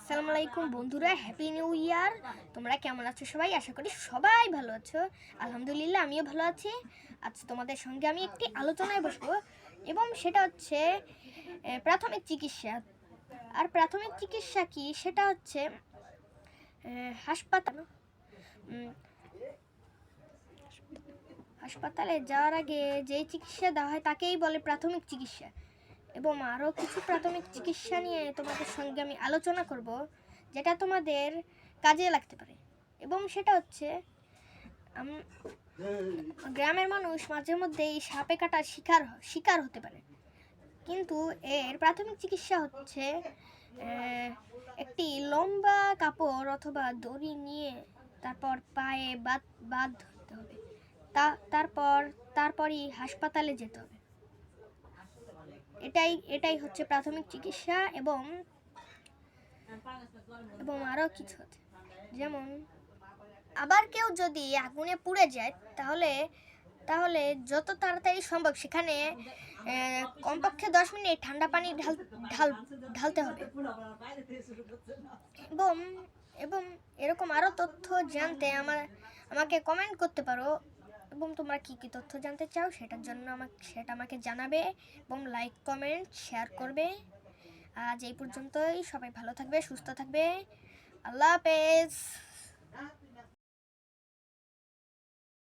আসসালামু আলাইকুম বন্ধুরা, হ্যাপি নিউ ইয়ার। তোমরা কেমন আছো সবাই? আশা করি সবাই ভালো আছো। আলহামদুলিল্লাহ, আমিও ভালো আছি। আজ তোমাদের সঙ্গে আমি একটি আলোচনায় বসবো, এবং সেটা হচ্ছে প্রাথমিক চিকিৎসা। আর প্রাথমিক চিকিৎসা কি, সেটা হচ্ছে হাসপাতাল হাসপাতালে যাওয়ার আগে যেই চিকিৎসা দেওয়া হয় তাকেই বলে প্রাথমিক চিকিৎসা। এবং আরও কিছু প্রাথমিক চিকিৎসা নিয়ে তোমাদের সঙ্গে আমি আলোচনা করব, যেটা তোমাদের কাজে লাগতে পারে। এবং সেটা হচ্ছে গ্রামের মানুষ মাঝে মধ্যে এই সাপে কাটার শিকার হতে পারে, কিন্তু এর প্রাথমিক চিকিৎসা হচ্ছে একটি লম্বা কাপড় অথবা দড়ি নিয়ে তারপর পায়ে বাঁধ ধরতে হবে। তারপরই হাসপাতালে যেতে হবে। এটাই হচ্ছে প্রাথমিক চিকিৎসা। এবং আরও কিছু আছে, যেমন আবার কেউ যদি আগুনে পুড়ে যায় তাহলে যত তাড়াতাড়ি সম্ভব সেখানে কমপক্ষে 10 মিনিট ঠান্ডা পানি ঢালতে হবে। এবং এরকম আরও তথ্য জানতে আমাকে কমেন্ট করতে পারো। এবং তোমরা কি কি তথ্য জানতে চাও সেটার জন্য সেটা আমাকে জানাবে, এবং লাইক কমেন্ট শেয়ার করবে। আজ এই পর্যন্তই। সবাই ভালো থাকবে, সুস্থ থাকবে। আল্লাহ হাফেজ।